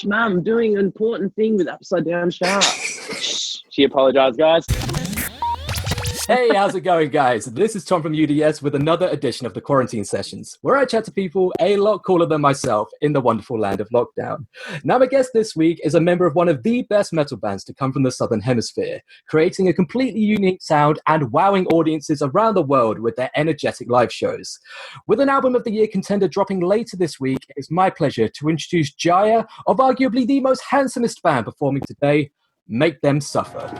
Mum, doing an important thing with upside down shark. She apologised, guys. Hey, how's it going, guys? This is Tom from UDS with another edition of the Quarantine Sessions, where I chat to people a lot cooler than myself in the wonderful land of lockdown. Now, my guest this week is a member of one of the best metal bands to come from the Southern Hemisphere, creating a completely unique sound and wowing audiences around the world with their energetic live shows. With an Album of the Year contender dropping later this week, it's my pleasure to introduce Jaya of arguably the most handsomest band performing today, Make Them Suffer.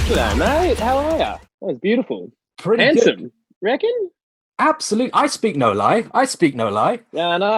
G'day, mate. How are you? That was beautiful. Pretty handsome. Good. Reckon? Absolutely. I speak no lie. Yeah, I know.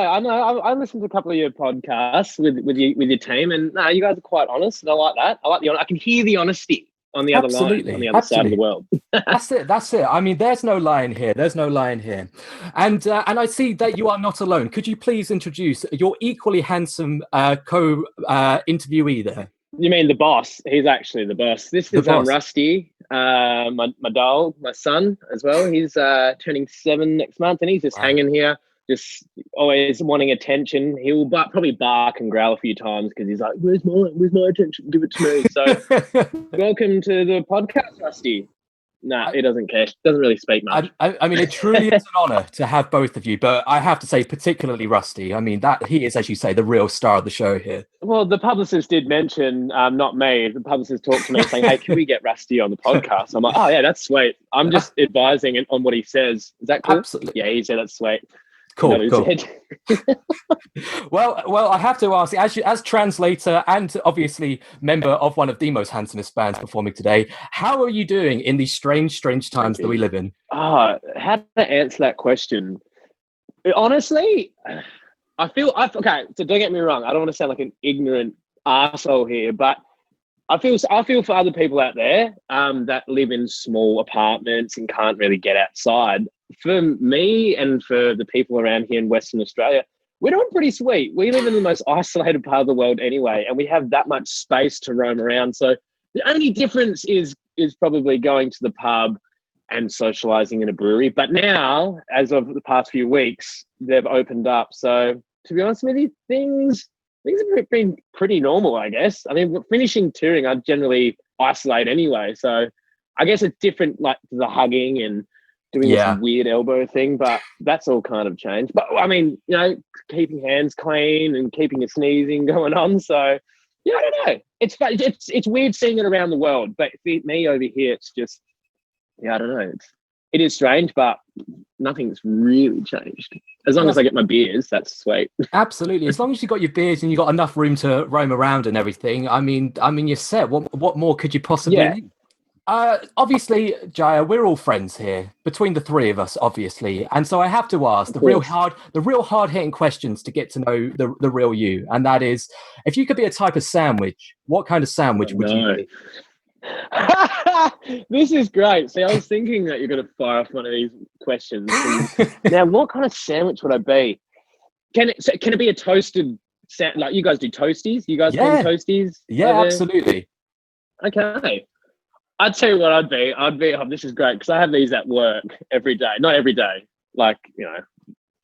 I listened to a couple of your podcasts with your team, and no, you guys are quite honest, and I like that. I can hear the honesty on the other line, on the other side of the world. That's it. I mean, there's no lying here. And I see that you are not alone. Could you please introduce your equally handsome co-interviewee there? You mean the boss? He's actually the boss. This is Rusty, my dog, my son as well. He's turning 7 next month, and he's just hanging here, just always wanting attention. He'll probably bark and growl a few times because he's like, "Where's my attention? Give it to me." So, welcome to the podcast, Rusty. Nah, he doesn't care. Doesn't really speak much. I mean, it truly is an honour to have both of you, but I have to say, particularly Rusty. I mean, that he is, as you say, the real star of the show here. Well, the publicist did mention, not me. The publicist talked to me saying, "Hey, can we get Rusty on the podcast?" I'm like, "Oh yeah, that's sweet." I'm just advising on what he says. Is that cool? Absolutely. Yeah, he said that's sweet. Cool. Well, I have to ask, as translator and obviously member of one of the most handsomest bands performing today, how are you doing in these strange times that we live in? How to answer that question? Honestly, okay. So don't get me wrong. I don't want to sound like an ignorant arsehole here, but I feel for other people out there that live in small apartments and can't really get outside. For me and for the people around here in Western Australia, we're doing pretty sweet. We live in the most isolated part of the world anyway, and we have that much space to roam around. So the only difference is probably going to the pub and socialising in a brewery. But now, as of the past few weeks, they've opened up. So to be honest with you, things have been pretty normal, I guess. I mean, finishing touring, I generally isolate anyway. So I guess it's different, like the hugging and doing this weird elbow thing, but that's all kind of changed. But I mean, keeping hands clean and keeping a sneezing going on. So yeah, I don't know. It's weird seeing it around the world, but for me over here, it's just, I don't know. It is strange, but nothing's really changed. As long as I get my beers, that's sweet. Absolutely. As long as you got your beers and you got enough room to roam around and everything, I mean, you're set. What more could you possibly need? Obviously, Jaya, we're all friends here between the three of us, obviously, and so I have to ask the real hard-hitting questions to get to know the real you, and that is, if you could be a type of sandwich, what kind of sandwich would you be? This is great. See, I was thinking that you're going to fire off one of these questions. Now, what kind of sandwich would I be? Can it be a toasted? Like you guys do toasties? You guys call them toasties? Yeah, absolutely. Okay. I'd tell you what I'd be. This is great because I have these at work every day. Not every day. Like,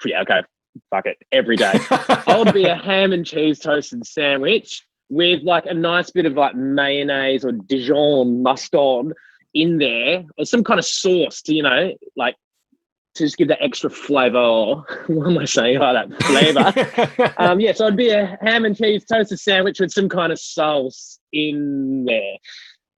okay, fuck it. Every day. I would be a ham and cheese toasted sandwich with like a nice bit of like mayonnaise or Dijon mustard in there, or some kind of sauce to, like to just give that extra flavour. What am I saying? Oh, that flavour. So I'd be a ham and cheese toasted sandwich with some kind of sauce in there.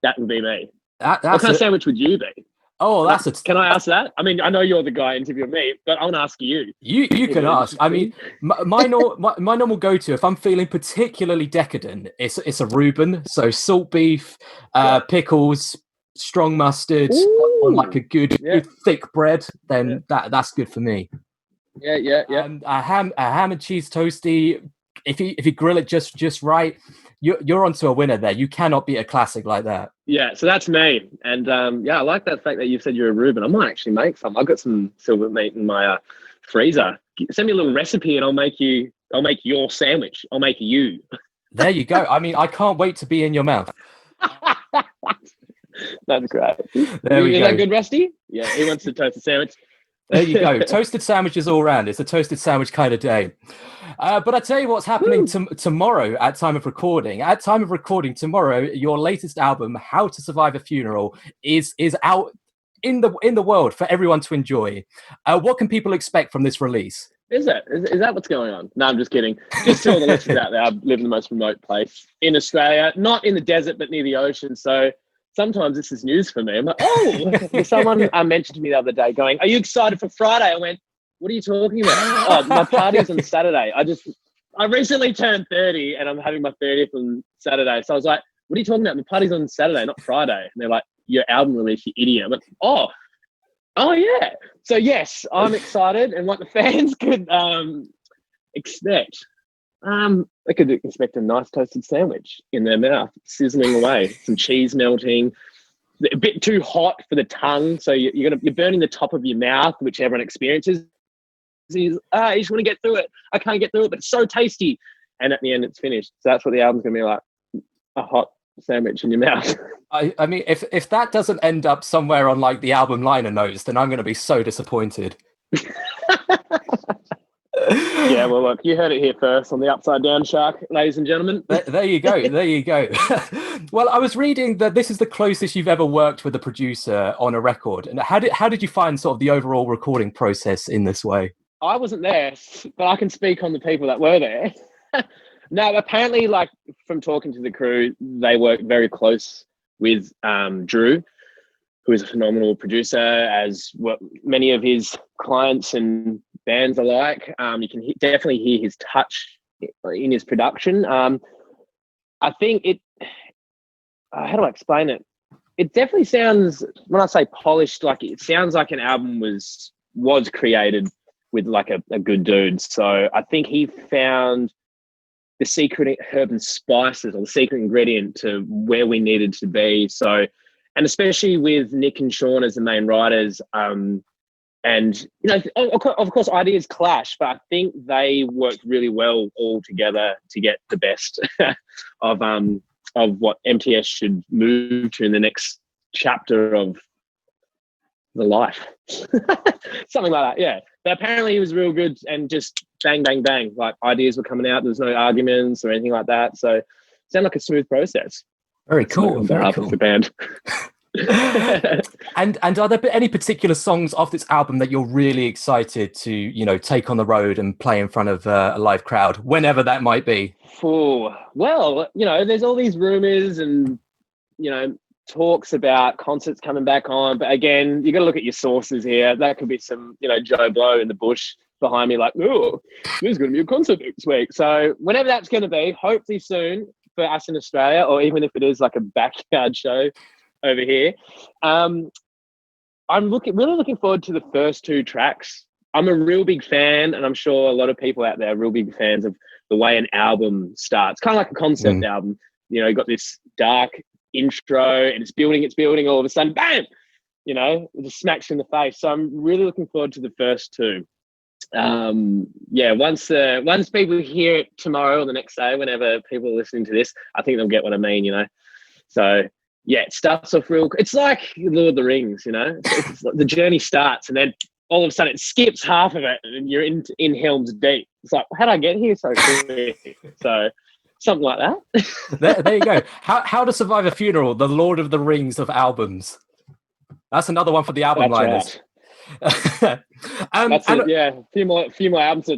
That would be me. What kind of sandwich would you be? Oh, Can I ask that? I mean, I know you're the guy interviewing me, but I want to ask you. You can ask. I mean, my normal go-to, if I'm feeling particularly decadent, it's a Reuben. So salt beef, pickles, strong mustard, on like a good thick bread. Then that's good for me. Yeah. A ham and cheese toasty. if you grill it just right, you're onto a winner there. You cannot beat a classic like that. Yeah, so that's me. And I like that fact that you said you're a Reuben. I might actually make some. I've got some silver meat in my freezer. Send me a little recipe and I'll make your sandwich. I'll make you. There you go. I mean, I can't wait to be in your mouth. That's great. There we Is go. that good, Rusty? Yeah, he wants to toast a sandwich. There you go. Toasted sandwiches all around. It's a toasted sandwich kind of day. But I tell you what's happening tomorrow at time of recording. At time of recording tomorrow, your latest album, How to Survive a Funeral, is out in the world for everyone to enjoy. What can people expect from this release? Is that what's going on? No, I'm just kidding. Just to all the listeners out there, I live in the most remote place in Australia, not in the desert, but near the ocean. So sometimes this is news for me. I'm like, oh, someone mentioned to me the other day going, are you excited for Friday? I went, what are you talking about? Oh, my party's on Saturday. I recently turned 30 and I'm having my 30th on Saturday. So I was like, what are you talking about? My party's on Saturday, not Friday. And they're like, your album release, you idiot. I'm like, oh yeah. So yes, I'm excited. And what the fans could expect, they could expect a nice toasted sandwich in their mouth, sizzling away, some cheese melting, a bit too hot for the tongue. So you're burning the top of your mouth, which everyone experiences. You just want to get through it. I can't get through it, but it's so tasty. And at the end, it's finished. So that's what the album's going to be like, a hot sandwich in your mouth. I mean, if that doesn't end up somewhere on like the album liner notes, then I'm going to be so disappointed. Yeah, well, look, you heard it here first on the Upside Down Shark, ladies and gentlemen. There you go. There you go. Well, I was reading that this is the closest you've ever worked with a producer on a record. And how did you find sort of the overall recording process in this way? I wasn't there, but I can speak on the people that were there. No, apparently, like from talking to the crew, they work very close with Drew, who is a phenomenal producer, as what many of his clients and bands are like. You can definitely hear his touch in his production. I think how do I explain it? It definitely sounds, when I say polished, like it sounds like an album was created with like a good dude. So I think he found the secret herb and spices, or the secret ingredient to where we needed to be. So, and especially with Nick and Sean as the main writers, and of course ideas clash, but I think they worked really well all together to get the best of what MTS should move to in the next chapter of the life. Something like that, yeah. But apparently he was real good, and just bang, bang, bang. Like ideas were coming out. There was no arguments or anything like that. So it sounded like a smooth process. Very cool. Very cool. Of the band. And are there any particular songs off this album that you're really excited to, take on the road and play in front of a live crowd, whenever that might be? Well, there's all these rumors and, talks about concerts coming back on. But again, you got to look at your sources here. That could be some, Joe Blow in the bush behind me like, oh, there's going to be a concert next week. So whenever that's going to be, hopefully soon for us in Australia, or even if it is like a backyard show over here. I'm really looking forward to the first two tracks. I'm a real big fan, and I'm sure a lot of people out there are real big fans of the way an album starts. Kind of like a concept album. You got this dark intro and it's building, all of a sudden, bam! It just smacks you in the face. So I'm really looking forward to the first two. Once people hear it tomorrow or the next day, whenever people are listening to this, I think they'll get what I mean, So yeah, it starts off real. It's like Lord of the Rings, It's like the journey starts, and then all of a sudden it skips half of it, and you're in Helm's Deep. It's like, how did I get here so quick? So something like that. There you go. How to Survive a Funeral, the Lord of the Rings of albums. That's another one for the album liners. Right. A few more albums.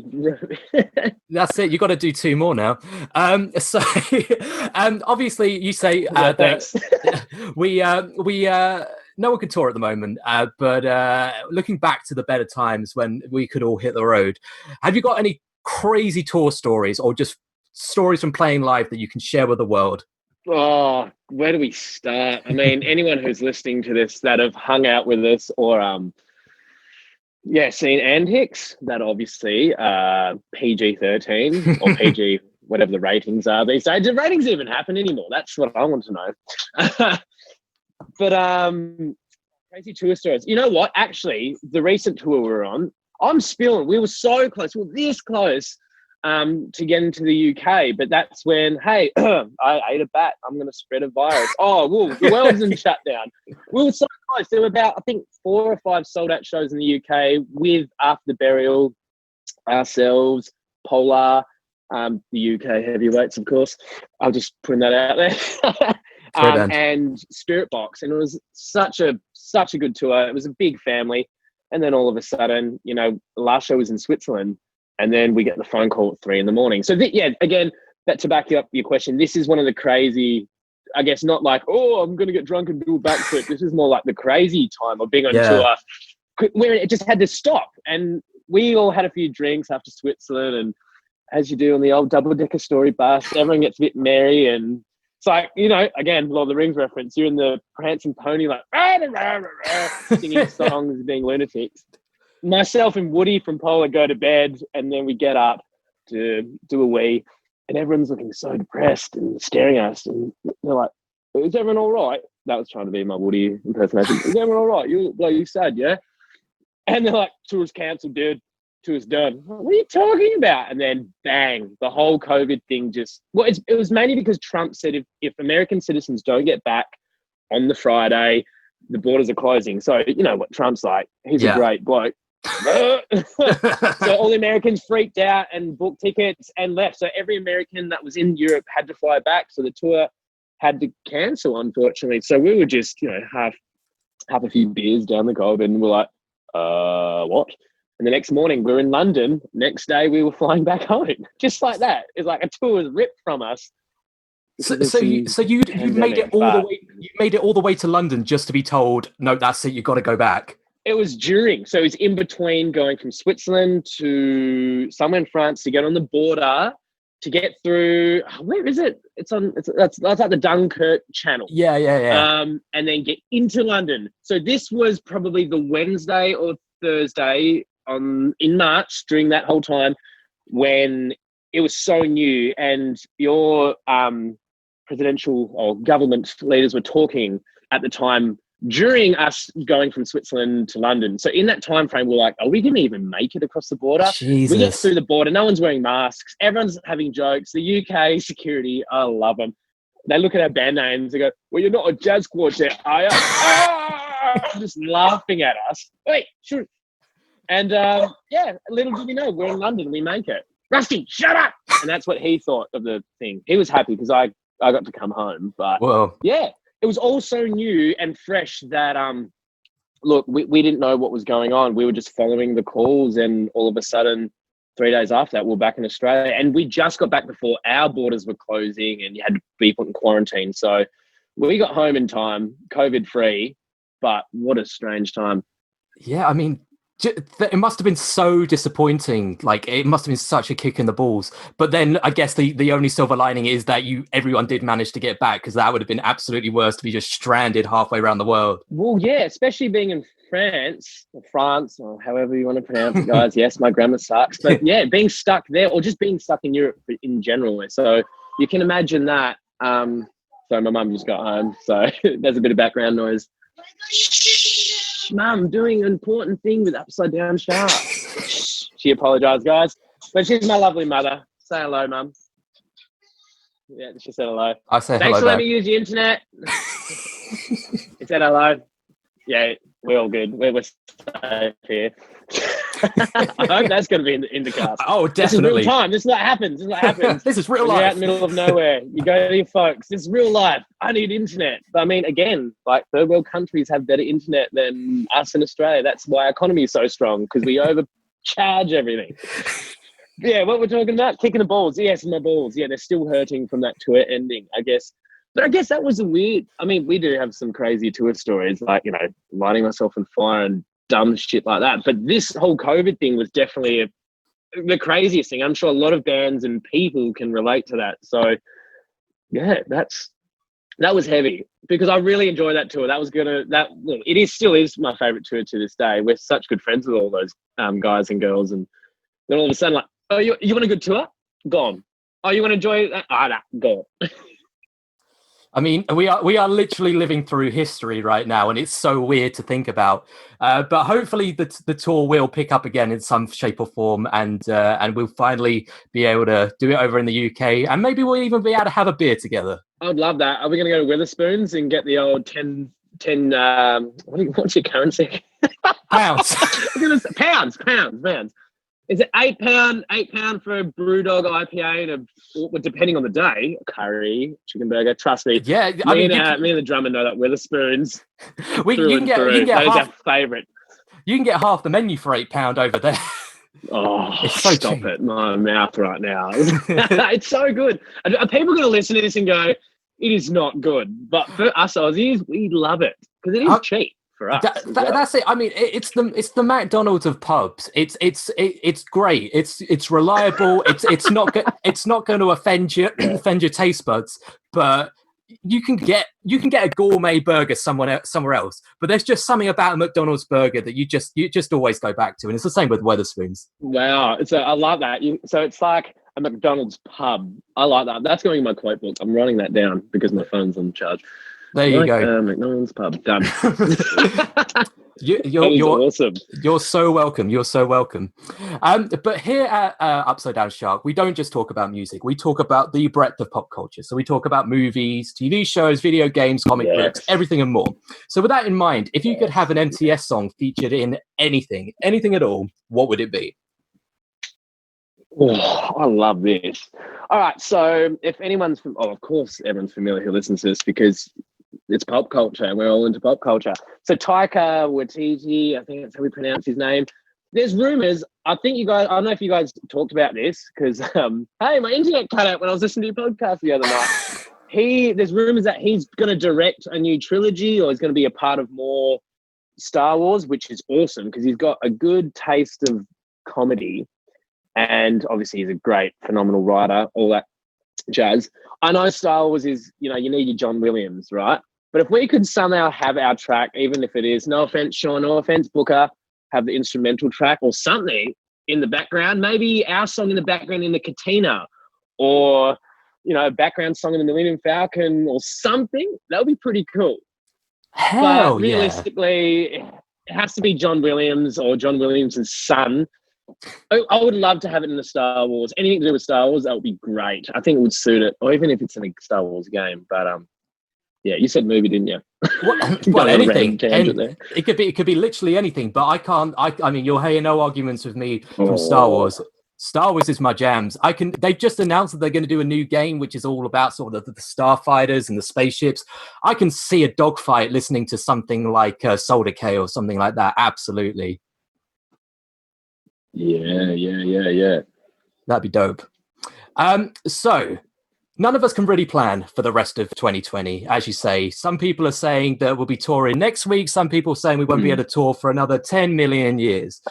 That's it. You got to do two more now. So, obviously, you say that we no one can tour at the moment. But looking back to the better times when we could all hit the road, have you got any crazy tour stories, or just stories from playing live that you can share with the world? Oh, where do we start? I mean, anyone who's listening to this that have hung out with us or seen Antics, that obviously PG-13 or PG whatever the ratings are these days. Do ratings even happen anymore? That's what I want to know. But crazy tour stories. You know what? Actually, the recent tour we were on, I'm spilling. We were so close. We were this close to get into the UK. But that's when, hey, I ate a bat. I'm going to spread a virus. Oh, well, the world's in shutdown. We were so close. There were about, I think, 4 or 5 sold-out shows in the UK with After the Burial, ourselves, Polar, the UK heavyweights, of course. I'll just putting that out there. And Spirit Box. And it was such a good tour. It was a big family. And then all of a sudden, you know, last show was in Switzerland. And then we get the phone call at 3 a.m. So, again, that to back up your question, this is one of the crazy, I guess, not like, oh, I'm going to get drunk and do a backflip. This is more like the crazy time of being on tour where it just had to stop. And we all had a few drinks after Switzerland. And as you do on the old double-decker story bus, everyone gets a bit merry. And it's like, you know, again, Lord of the Rings reference, you're in the prancing pony, like, singing songs, being lunatics. Myself and Woody from Polar go to bed, and then we get up to do a wee, and everyone's looking so depressed and staring at us. And they're like, is everyone all right? That was trying to be my Woody impersonation. Is everyone all right? You sad, yeah? And they're like, tour's cancelled, dude. Tour's done. What are you talking about? And then bang, the whole COVID thing just, well, it was mainly because Trump said if American citizens don't get back on the Friday, the borders are closing. So you know what Trump's like. He's a great bloke. So all the Americans freaked out and booked tickets and left. So every American that was in Europe had to fly back. So the tour had to cancel, unfortunately. So we were just, you know, half a few beers down the gob, and we're like, what? And the next morning we were in London. Next day we were flying back home, just like that. It's like a tour was ripped from us. So you made it all the way. You made it all the way to London just to be told, no, that's it. You got to go back. It was during, so it was in between going from Switzerland to somewhere in France to get on the border to get through. Where is it? That's like the Dunkirk Channel. Yeah. And then get into London. So this was probably the Wednesday or Thursday in March during that whole time when it was so new, and your presidential or government leaders were talking at the time during us going from Switzerland to London. So in that time frame, we're like, are we going to even make it across the border? Jesus. We get through the border. No one's wearing masks. Everyone's having jokes. The UK security, I love them. They look at our band names. They go, well, you're not a jazz quartet, are you? Just laughing at us. Wait, sure. And little did we know, we're in London. We make it. Rusty, shut up! And that's what he thought of the thing. He was happy because I got to come home. But yeah. It was all so new and fresh that, look, we didn't know what was going on. We were just following the calls, and all of a sudden, 3 days after that, we were back in Australia. And we just got back before our borders were closing and you had to be put in quarantine. So we got home in time, COVID-free, but what a strange time. Yeah, I mean, it must have been so disappointing. Like, it must have been such a kick in the balls. But then I guess the only silver lining is that everyone did manage to get back, because that would have been absolutely worse to be just stranded halfway around the world. Well, yeah, especially being in France, or however you want to pronounce it, guys. Yes, my grammar sucks. But yeah, being stuck there, or just being stuck in Europe in general. So you can imagine that. So my mum just got home. So there's a bit of background noise. Mum, doing an important thing with upside down shark. She apologised, guys. But she's my lovely mother. Say hello, Mum. Yeah, she said hello. I say Thanks hello for letting me use the internet. He said hello. Yeah, we're all good. We're safe here. I hope that's going to be in the cast. Oh, definitely. This is real time. This is what happens. This is real life. You're out in the middle of nowhere. You go to your folks. This is real life. I need internet. But I mean, again, like third world countries have better internet than us in Australia. That's why our economy is so strong, because we overcharge everything. Yeah, what we're talking about? Kicking the balls. Yes, my balls. Yeah, they're still hurting from that tour ending, I guess. But I guess that was we do have some crazy tour stories, like, you know, lighting myself on fire and dumb shit like that. But this whole COVID thing was definitely the craziest thing. I'm sure a lot of bands and people can relate to that. So yeah, that was heavy, because I really enjoyed that tour. Still is my favorite tour to this day. We're such good friends with all those guys and girls, and then all of a sudden, like, oh, you want a good tour? Gone. Oh, you want to enjoy that? Ah, nah, go. I mean, we are literally living through history right now, and it's so weird to think about. But hopefully, the tour will pick up again in some shape or form, and we'll finally be able to do it over in the UK, and maybe we'll even be able to have a beer together. I'd love that. Are we going to go to Witherspoons and get the old 10 what's your currency? Pounds. Pounds. Is it £8 for a Brewdog IPA and depending on the day, curry, chicken burger. Trust me. Yeah, Me and the drummer know that Witherspoons. You can get that is half, our favourite. You can get half the menu for £8 over there. Oh, it's so stop cheap. it! My mouth right now. It's so good. Are people going to listen to this and go, "It is not good"? But for us Aussies, we love it because it is cheap. For us, that's it. I mean, it's the McDonald's of pubs. It's great. It's reliable. It's not going to offend your taste buds. But you can get a gourmet burger somewhere else. But there's just something about a McDonald's burger that you just always go back to, and it's the same with Wetherspoons. Wow, I love that. So it's like a McDonald's pub. I like that. That's going in my quote book. I'm writing that down because my phone's on charge. There you go. McDonald's pub. Done. You're awesome. You're so welcome. You're so welcome. But here at Upside Down Shark, we don't just talk about music. We talk about the breadth of pop culture. So we talk about movies, TV shows, video games, comic books, everything and more. So with that in mind, if you could have an MTS song featured in anything at all, what would it be? Oh, I love this. All right. So if anyone's of course, everyone's familiar who listens to this because it's pop culture and we're all into pop culture. So Taika Waititi, I think that's how we pronounce his name. There's rumors. I don't know if you guys talked about this because, hey, my internet cut out when I was listening to your podcast the other night. There's rumors that he's going to direct a new trilogy or he's going to be a part of more Star Wars, which is awesome because he's got a good taste of comedy. And obviously he's a great, phenomenal writer, all that jazz. I know Star Wars is, you need your John Williams, right? But if we could somehow have our track, even if it is, no offense, Sean, no offense, Booker, have the instrumental track or something in the background, maybe our song in the background in the Katina or, a background song in the Millennium Falcon or something, that would be pretty cool. Hell but realistically, it has to be John Williams or John Williams' son. I would love to have it in the Star Wars. Anything to do with Star Wars, that would be great. I think it would suit it, or even if it's in a Star Wars game. But yeah, you said movie, didn't you? Well, anything. It could be literally anything. But I can't. I mean, you'll hear no arguments with me from Star Wars. Star Wars is my jams. They've just announced that they're going to do a new game, which is all about sort of the starfighters and the spaceships. I can see a dogfight listening to something like Soul Decay or something like that. Absolutely. Yeah. That'd be dope. So none of us can really plan for the rest of 2020. As you say, some people are saying that we'll be touring next week. Some people are saying we won't be able to tour for another 10 million years.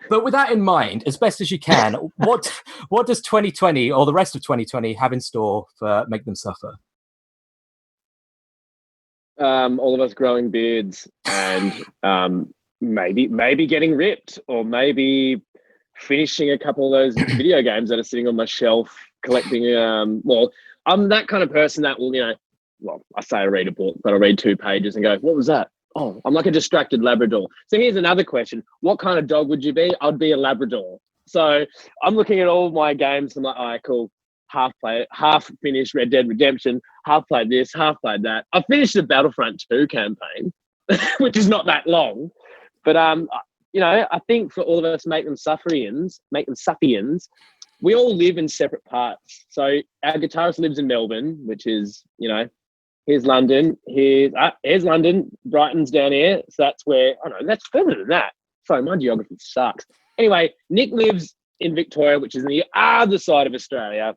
But with that in mind, as best as you can, what does 2020 or the rest of 2020 have in store for Make Them Suffer? All of us growing beards and maybe getting ripped or maybe finishing a couple of those video games that are sitting on my shelf collecting. I'm that kind of person that will, I say I read a book, but I read 2 pages and go, what was that? Oh, I'm like a distracted Labrador. So here's another question. What kind of dog would you be? I'd be a Labrador. So I'm looking at all my games. I'm like, all right, cool. Half finished Red Dead Redemption, half played this, half played that. I finished the Battlefront 2 campaign, which is not that long. But, I think for all of us Make Them Suffians, we all live in separate parts. So our guitarist lives in Melbourne, which is, here's London. Here's London. Brighton's down here. So that's where, that's further than that. Sorry, my geography sucks. Anyway, Nick lives in Victoria, which is on the other side of Australia.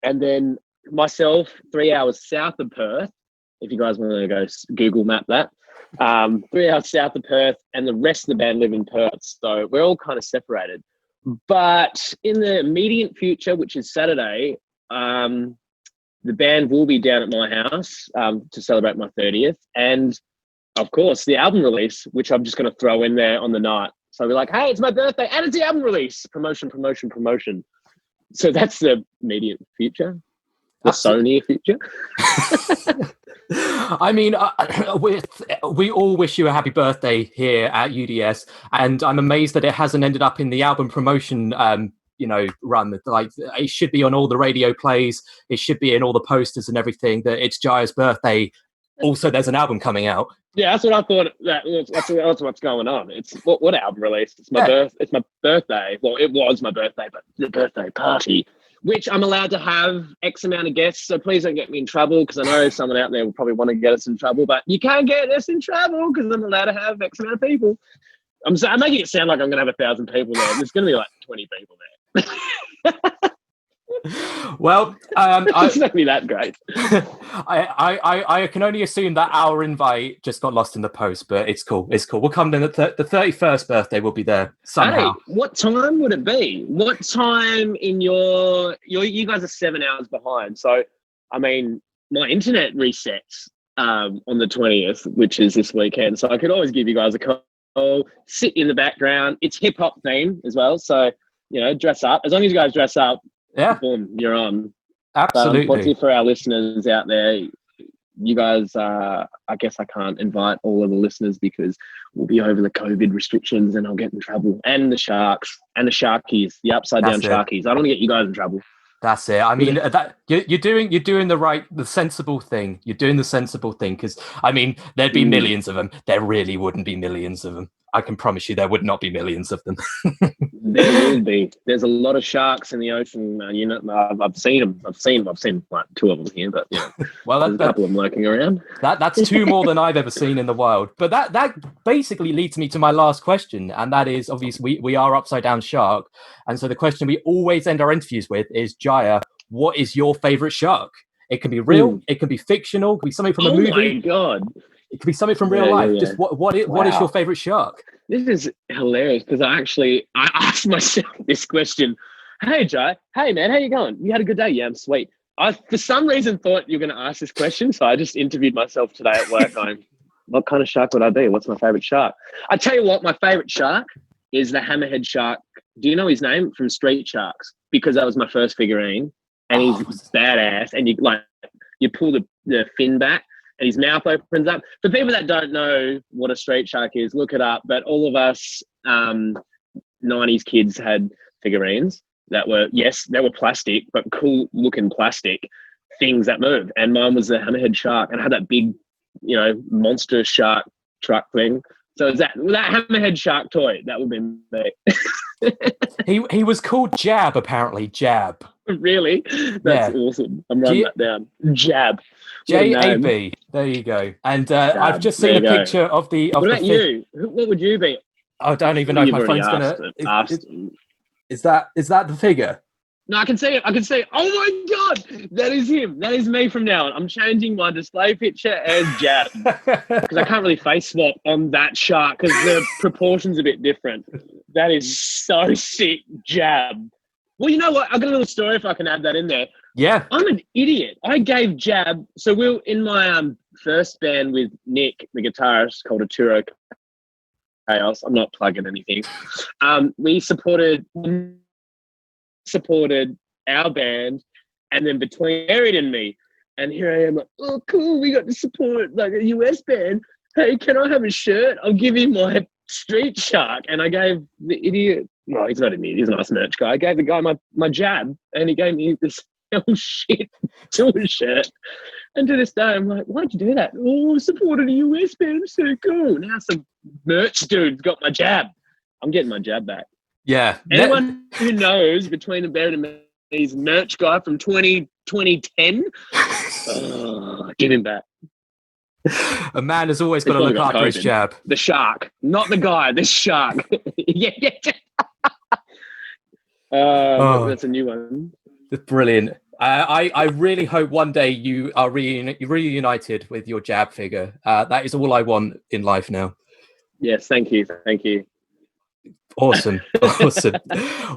And then myself, 3 hours south of Perth, if you guys want to go Google map that. 3 hours south of Perth, and the rest of the band live in Perth. So we're all kind of separated. But in the immediate future, which is Saturday, the band will be down at my house to celebrate my 30th. And, of course, the album release, which I'm just going to throw in there on the night. So we're like, hey, it's my birthday, and it's the album release. Promotion. So that's the immediate future, the Sony future. I mean, we all wish you a happy birthday here at UDS, and I'm amazed that it hasn't ended up in the album promotion run. Like, it should be on all the radio plays, it should be in all the posters and everything, that it's Jaya's birthday. Also, there's an album coming out. Yeah, that's what I thought. That's what's going on. It's what album release? It's my It's my birthday. Well, it was my birthday, but the birthday party, which I'm allowed to have X amount of guests. So please don't get me in trouble, because I know someone out there will probably want to get us in trouble. But you can't get us in trouble because I'm allowed to have X amount of people. I'm making it sound like I'm going to have 1,000 people there. There's going to be like 20 people there. Well, it's not be that great. I can only assume that our invite just got lost in the post, but it's cool. It's cool. We'll come then. The 31st birthday will be there somehow. Hey, what time would it be? What time in you guys are 7 hours behind. So, I mean, my internet resets on the 20th, which is this weekend. So I could always give you guys a call, sit in the background. It's hip hop theme as well. So, dress up. As long as you guys dress up, boom, you're on. Absolutely. Unfortunately for our listeners out there, you guys, I guess I can't invite all of the listeners because we'll be over the COVID restrictions and I'll get in trouble. And the Sharks and the Sharkies, the upside down Sharkies. I don't want to get you guys in trouble. That's it. I mean, that you're doing the sensible thing. You're doing the sensible thing, because I mean, there'd be millions of them. There really wouldn't be millions of them. I can promise you, there would not be millions of them. There will be. There's a lot of sharks in the ocean. I've seen them. I've seen like 2 of them here, but well, there's a couple of them lurking around. That's 2 more than I've ever seen in the wild. But that basically leads me to my last question, and that is, obviously we are upside down shark, and so the question we always end our interviews with is, Jaya, what is your favorite shark? It can be real, it can be fictional, it can be something from a movie. Oh my god! It could be something from real life. Yeah. Just what is your favorite shark? This is hilarious, because I asked myself this question. Hey, Jay. Hey, man. How you going? You had a good day? Yeah, I'm sweet. I, for some reason, thought you were going to ask this question, so I just interviewed myself today at work going, what kind of shark would I be? What's my favorite shark? I tell you what, my favorite shark is the hammerhead shark. Do you know his name? From Street Sharks, because that was my first figurine, and he's badass, and you pull the fin back, and his mouth opens up. For people that don't know what a street shark is, look it up. But all of us 90s kids had figurines that were plastic, but cool looking plastic things that move. And mine was the hammerhead shark, and I had that big, monster shark truck thing. So it's that hammerhead shark toy, that would be me. He was called Jab, apparently. Jab. Really? That's awesome. I'm writing that down. Jab. J-A-B. There you go. And I've just seen a picture of the... What about you? What would you be? I don't even know if my phone's going to... Is that the figure? No, I can see it. Oh my God, that is him. That is me from now on. I'm changing my display picture as Jab, because I can't really face swap on that shark because the proportion's a bit different. That is so sick, Jab. Well, you know what? I've got a little story if I can add that in there. Yeah. I'm an idiot. I gave Jab. So we were in my first band with Nick, the guitarist, called Arturo Chaos. I'm not plugging anything. We supported our band, and then between Eric and me, and here I am like, oh cool, we got to support like a US band. Hey, can I have a shirt? I'll give you my Street Shark. And I gave the idiot, well, he's not an idiot, he's a nice merch guy. I gave the guy my Jab, and he gave me this hell shit silver shirt. And to this day, I'm like, why'd you do that? Oh, supported a US band, so cool. Now some merch dude's got my Jab. I'm getting my Jab back. Yeah. Anyone who knows between the Bear and Me's merch guy from 2010, give him back. A man has always got to look after his Jab. The shark, not the guy, the shark. Yeah. That's a new one. Brilliant. I really hope one day you are reunited with your Jab figure. That is all I want in life now. Yes, thank you. Awesome.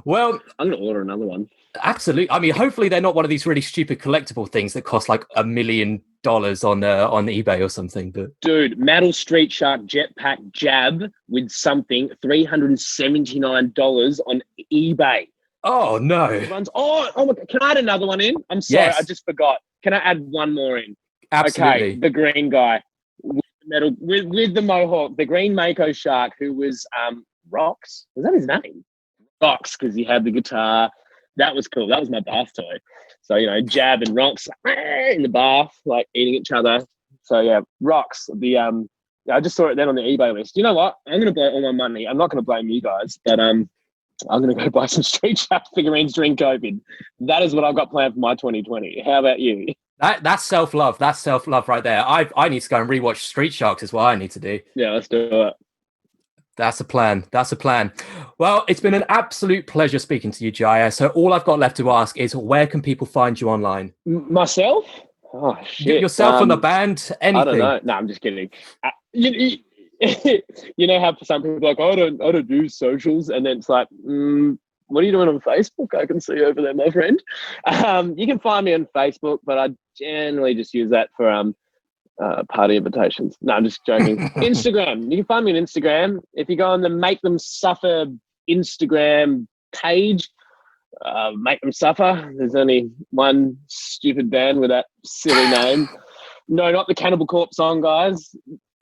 Well, I'm going to order another one. Absolutely. I mean, hopefully they're not one of these really stupid collectible things that cost like $1 million on eBay or something. But dude, Metal Street Shark Jetpack Jab with something $379 on eBay. Oh no! Runs. Oh my God. Can I add another one in? I'm sorry, Yes. I just forgot. Can I add one more in? Absolutely. Okay, the green guy with the metal with the mohawk, the green Mako shark who was Rocks. Was that his name? Rocks, because he had the guitar. That was cool. That was my bath toy. So, Jab and Rocks in the bath, like eating each other. So yeah, Rocks. I just saw it then on the eBay list. You know what? I'm gonna blow all my money. I'm not gonna blame you guys, but I'm gonna go buy some Street Shark figurines during COVID. That is what I've got planned for my 2020. How about you? That's self-love. That's self-love right there. I need to go and rewatch Street Sharks is what I need to do. Yeah, let's do it. That's a plan. That's a plan. Well, it's been an absolute pleasure speaking to you, Jaya. So all I've got left to ask is, where can people find you online? Myself? Oh, shit. Yourself and the band? Anything? I don't know. No, I'm just kidding. You know how some people are like, I don't do socials, and then it's like, what are you doing on Facebook? I can see over there, my friend. You can find me on Facebook, but I generally just use that for party invitations. No, I'm just joking. Instagram. You can find me on Instagram. If you go on the Make Them Suffer Instagram page, Make Them Suffer. There's only one stupid band with that silly name. No, not the Cannibal Corpse song, guys.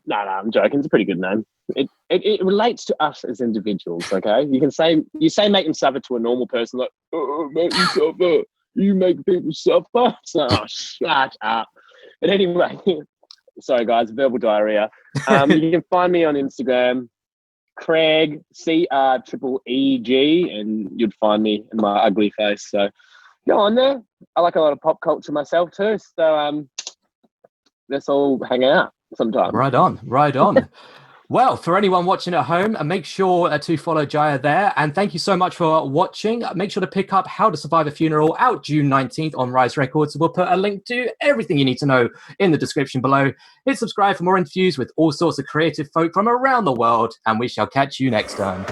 No, I'm joking. It's a pretty good name. It relates to us as individuals, okay? You say Make Them Suffer to a normal person, like, oh, make them suffer. You make people suffer. So, shut up. But anyway, sorry guys, verbal diarrhea. You can find me on Instagram, Craig, CREEG, and you'd find me in my ugly face. So go on there. I like a lot of pop culture myself too. So let's all hang out sometime. Right on. Well, for anyone watching at home, make sure to follow Jaya there. And thank you so much for watching. Make sure to pick up How to Survive a Funeral out June 19th on Rise Records. We'll put a link to everything you need to know in the description below. Hit subscribe for more interviews with all sorts of creative folk from around the world. And we shall catch you next time.